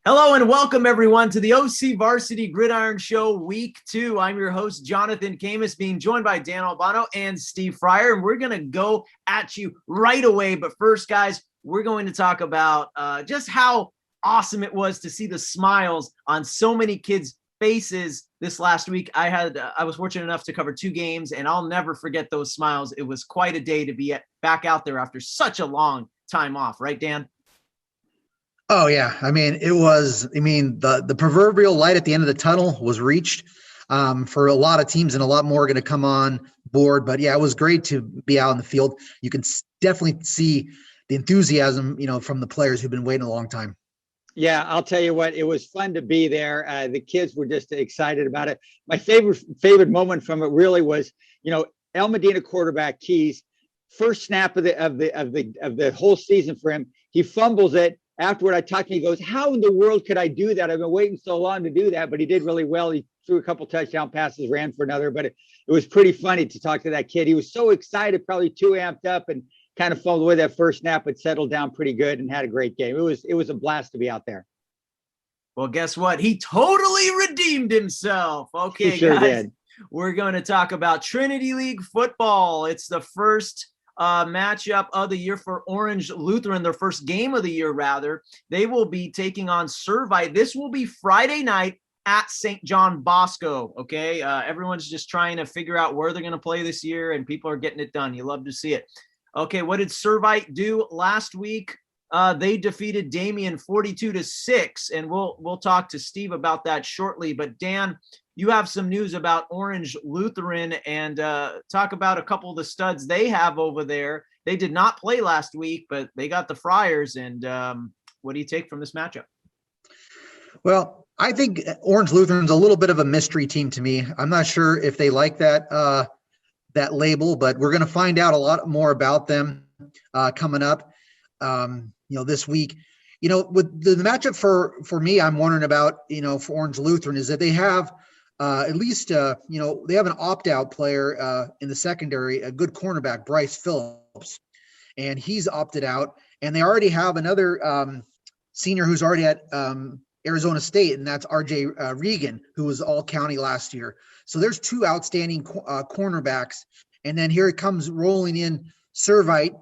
Hello and welcome everyone to the OCVarsity Gridiron Show Week 2. I'm your host, Jonathan Khamis, being joined by Dan Albano and Steve Fryer, and we're going to go at you right away. But first, guys, we're going to talk about just how awesome it was to see the smiles on so many kids' faces this last week. I was fortunate enough to cover 2 games, and I'll never forget those smiles. It was quite a day to be back out there after such a long time off, right, Dan? Oh yeah. The proverbial light at the end of the tunnel was reached for a lot of teams, and a lot more are going to come on board. But yeah, it was great to be out in the field. You can definitely see the enthusiasm, from the players who've been waiting a long time. Yeah, I'll tell you what, it was fun to be there. The kids were just excited about it. My favorite moment from it really was, El Medina quarterback Keys, first snap of the whole season for him. He fumbles it. Afterward, I talked to him. He goes, "How in the world could I do that? I've been waiting so long to do that." But he did really well. He threw a couple touchdown passes, ran for another. But it was pretty funny to talk to that kid. He was so excited, probably too amped up, and kind of fumbled away that first snap, but settled down pretty good and had a great game. It was a blast to be out there. Well, guess what? He totally redeemed himself. Okay, he sure guys, did. We're going to talk about Trinity League football. It's the first matchup of the year for Orange Lutheran, their first game of the year, rather. They will be taking on Servite. This will be Friday night at St. John Bosco. Okay. Everyone's just trying to figure out where they're going to play this year, and people are getting it done. You love to see it. Okay. What did Servite do last week? They defeated Damien 42-6, and we'll talk to Steve about that shortly. But Dan, you have some news about Orange Lutheran, and talk about a couple of the studs they have over there. They did not play last week, but they got the Friars. And what do you take from this matchup? Well, I think Orange Lutheran's a little bit of a mystery team to me. I'm not sure if they like that label, but we're going to find out a lot more about them coming up. This week, with the matchup for me, I'm wondering about, for Orange Lutheran is that they have at least, they have an opt-out player in the secondary, a good cornerback, Bryce Phillips, and he's opted out. And they already have another senior who's already at Arizona State, and that's RJ Regan, who was all county last year. So there's 2 outstanding cornerbacks. And then here it comes rolling in Servite,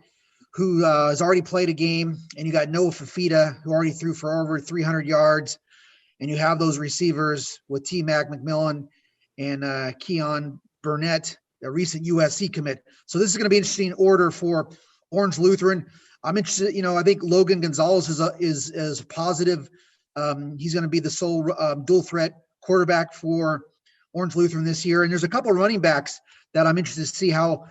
who has already played a game, and you got Noah Fafita, who already threw for over 300 yards. And you have those receivers with T-Mac McMillan and Keon Burnett, a recent USC commit. So this is going to be an interesting order for Orange Lutheran. I'm interested, I think Logan Gonzalez is positive. He's going to be the sole dual threat quarterback for Orange Lutheran this year. And there's a couple of running backs that I'm interested to see how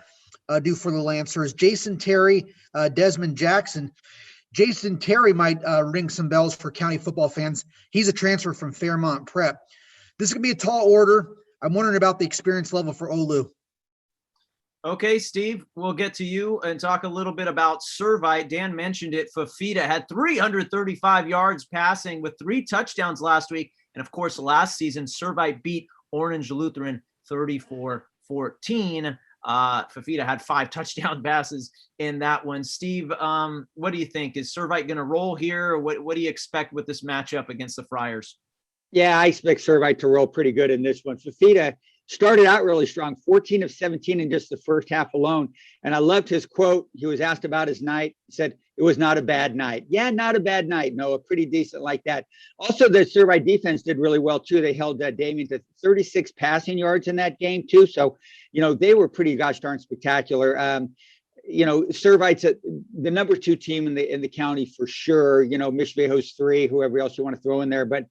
do for the Lancers. Jason Terry, Desmond Jackson. Jason Terry might ring some bells for county football fans. He's a transfer from Fairmont Prep. This is going to be a tall order. I'm wondering about the experience level for Olu. Okay, Steve, we'll get to you and talk a little bit about Servite. Dan mentioned it. Fafita had 335 yards passing with 3 touchdowns last week. And, of course, last season, Servite beat Orange Lutheran 34-14. Fafita had 5 touchdown passes in that one. Steve, what do you think? Is Servite going to roll here? Or what do you expect with this matchup against the Friars? Yeah, I expect Servite to roll pretty good in this one. Fafita started out really strong, 14 of 17 in just the first half alone. And I loved his quote. He was asked about his night. He said, "It was not a bad night." Yeah, not a bad night. No, a pretty decent like that. Also, the Servite defense did really well, too. They held Damien to 36 passing yards in that game, too. So, they were pretty gosh darn spectacular. Servite's the number 2 team in the county for sure. Mishveho's 3, whoever else you want to throw in there. But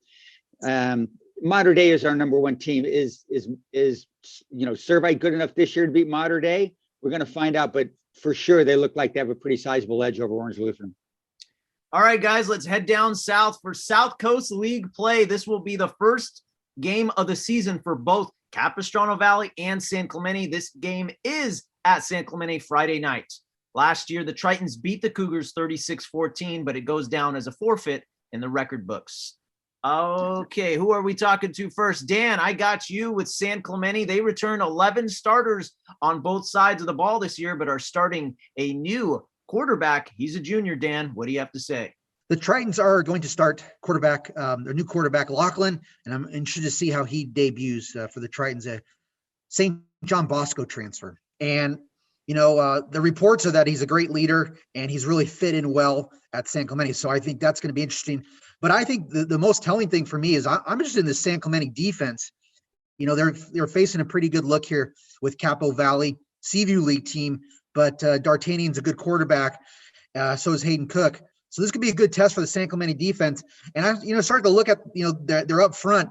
Mater Dei is our number 1 team. Is Servite good enough this year to beat Mater Dei? We're going to find out, but for sure they look like they have a pretty sizable edge over Orange Lutheran. All right, guys, let's head down south for South Coast League play. This will be the first game of the season for both Capistrano Valley and San Clemente. This game is at San Clemente Friday night. Last year, the Tritons beat the Cougars 36-14, but it goes down as a forfeit in the record books. Okay, who are we talking to first? Dan, I got you with San Clemente. They return 11 starters on both sides of the ball this year, but are starting a new quarterback. He's a junior, Dan. What do you have to say? The Tritons are going to start their new quarterback, Lachlan, and I'm interested to see how he debuts for the Tritons, a St. John Bosco transfer. And, the reports are that he's a great leader and he's really fit in well at San Clemente. So I think that's going to be interesting. But I think the most telling thing for me is I'm interested in the San Clemente defense. They're facing a pretty good look here with Capistrano Valley, Seaview League team, but D'Artagnan's a good quarterback. So is Hayden Cook. So this could be a good test for the San Clemente defense. And I, started to look at, they're up front,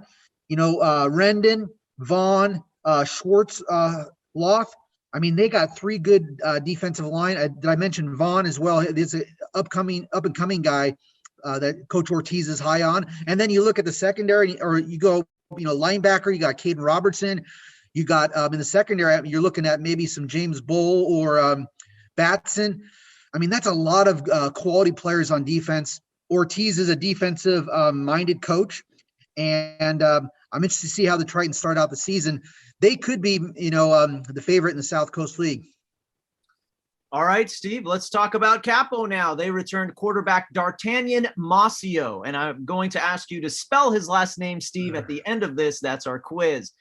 Rendon, Vaughn, Schwartz, Loth. I mean, they got three good defensive line. Did I mention Vaughn as well? There's an up and coming guy that Coach Ortiz is high on. And then you look at the secondary, or you go, linebacker, you got Caden Robertson. You got in the secondary, you're looking at maybe some James Bull or Batson. I mean, that's a lot of quality players on defense. Ortiz is a defensive minded coach. And I'm interested to see how the Tritons start out the season. They could be, the favorite in the South Coast League. All right, Steve, let's talk about Capo now. They returned quarterback D'Artagnan Masio, and I'm going to ask you to spell his last name, Steve, at the end of this. That's our quiz.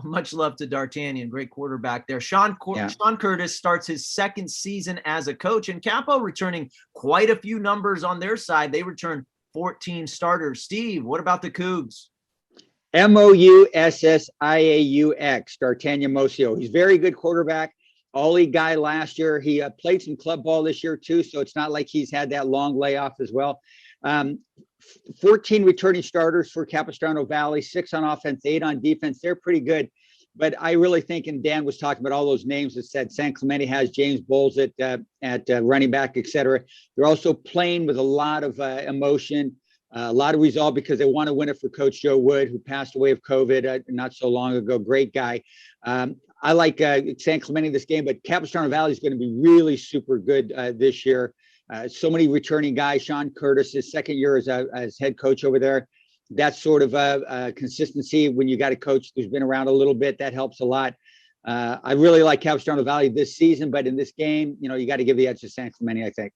Much love to D'Artagnan, great quarterback there. Sean Curtis starts his second season as a coach, and Capo returning quite a few numbers on their side. They return 14 starters. Steve, what about the Cougs? Moussiaux, D'Artagnan Masio. He's a very good quarterback. All-league guy last year. He played some club ball this year too, so it's not like he's had that long layoff as well. 14 returning starters for Capistrano Valley, 6 on offense, 8 on defense. They're pretty good. But I really think, and Dan was talking about all those names that said San Clemente has James Bowles at running back, et cetera. They're also playing with a lot of emotion, a lot of resolve, because they want to win it for Coach Joe Wood, who passed away of COVID not so long ago. Great guy. I like San Clemente this game, but Capistrano Valley is going to be really super good this year. So many returning guys. Sean Curtis, his second year as head coach over there. That's sort of a consistency when you got a coach who's been around a little bit. That helps a lot. I really like Capistrano Valley this season, but in this game, you got to give the edge to San Clemente, I think.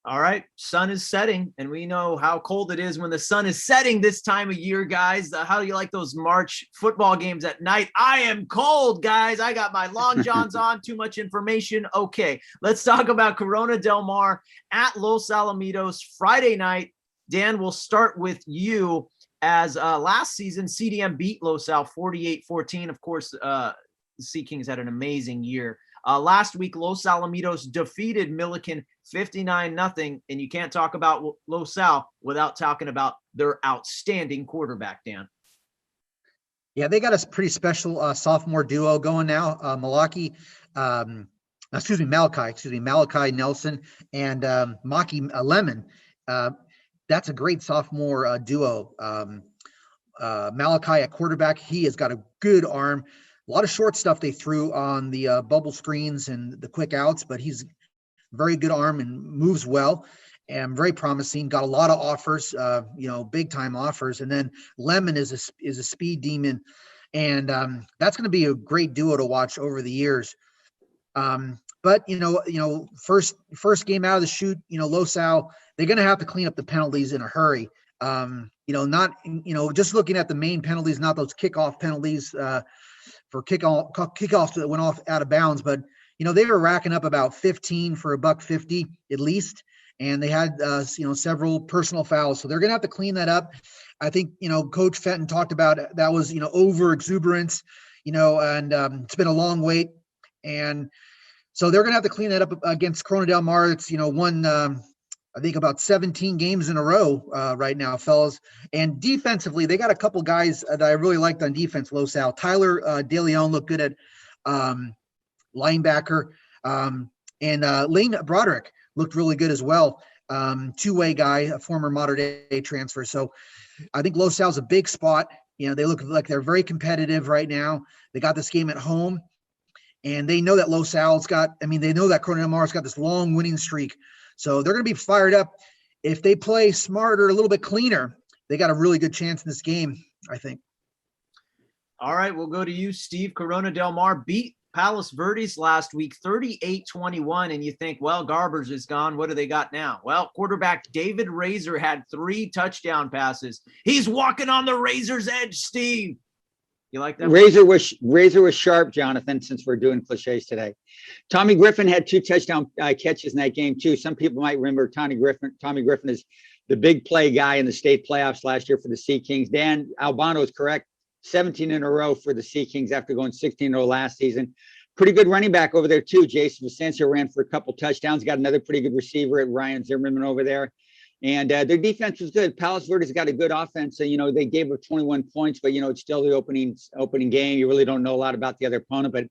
All right, sun is setting, and we know how cold it is when the sun is setting this time of year, guys. How do you like those March football games at night? I am cold, guys. I got my long johns on. Too much information. Okay, let's talk about Corona Del Mar at Los Alamitos Friday night. Dan, we'll start with you. As last season, CDM beat Los Al 48-14. Of course, the Sea Kings had an amazing year. Last week, Los Alamitos defeated Milliken 59-0, and you can't talk about Los Al without talking about their outstanding quarterback, Dan. Yeah, they got a pretty special sophomore duo going now. Malachi Nelson and Maki Lemon. That's a great sophomore duo. Malachi at quarterback, he has got a good arm. A lot of short stuff they threw on the bubble screens and the quick outs, but he's very good arm and moves well and very promising. Got a lot of offers, big time offers. And then Lemon is a speed demon, and that's going to be a great duo to watch over the years. But first game out of the chute, Los Al, they're going to have to clean up the penalties in a hurry. Just looking at the main penalties, not those kickoff penalties for kickoffs that went off out of bounds, but they were racking up about 15 for $150 at least, and they had several personal fouls, so they're going to have to clean that up. I think Coach Fenton talked about that was over exuberance, and it's been a long wait, and so they're going to have to clean that up against Corona Del Mar. It's won I think about 17 games in a row right now, fellas. And defensively, they got a couple guys that I really liked on defense, Los Al. Tyler De Leon looked good at linebacker. And Lane Broderick looked really good as well. Two-way guy, a former Mater Dei transfer. So I think Los Al's a big spot. They look like they're very competitive right now. They got this game at home. And they know that Los Al's they know that Corona Del Mar's got this long winning streak. So they're going to be fired up. If they play smarter, a little bit cleaner, they got a really good chance in this game, I think. All right, we'll go to you, Steve. Corona Del Mar beat Palos Verdes last week, 38-21, and you think, well, Garbers is gone. What do they got now? Well, quarterback David Razor had 3 touchdown passes. He's walking on the razor's edge, Steve. You like that? Razor was sharp, Jonathan, since we're doing cliches today. Tommy Griffin had 2 touchdown catches in that game, too. Some people might remember Tommy Griffin is the big play guy in the state playoffs last year for the Sea Kings. Dan Albano is correct. 17 in a row for the Sea Kings after going 16-0 last season. Pretty good running back over there, too. Jason Vicencio ran for a couple touchdowns. Got another pretty good receiver at Ryan Zimmerman over there. And their defense was good. Palos Verdes got a good offense. So, they gave up 21 points, but, it's still the opening game. You really don't know a lot about the other opponent. But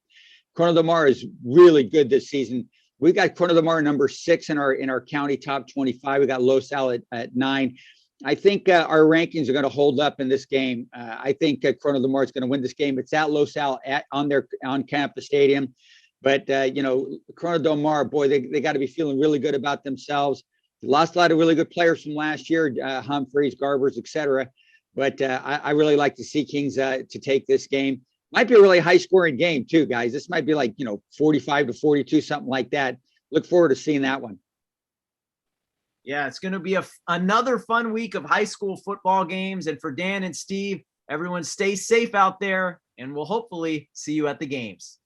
Corona del Mar is really good this season. We got Corona del Mar number 6 in our county top 25. We got Los Al at 9. I think our rankings are going to hold up in this game. I think Corona del Mar is going to win this game. It's at Los Al on campus stadium. But, Corona del Mar, boy, they got to be feeling really good about themselves. Lost a lot of really good players from last year, Humphreys, Garbers, etc. But I really like the Sea Kings to take this game. Might be a really high-scoring game, too, guys. This might be 45-42, something like that. Look forward to seeing that one. Yeah, it's going to be another fun week of high school football games. And for Dan and Steve, everyone stay safe out there, and we'll hopefully see you at the games.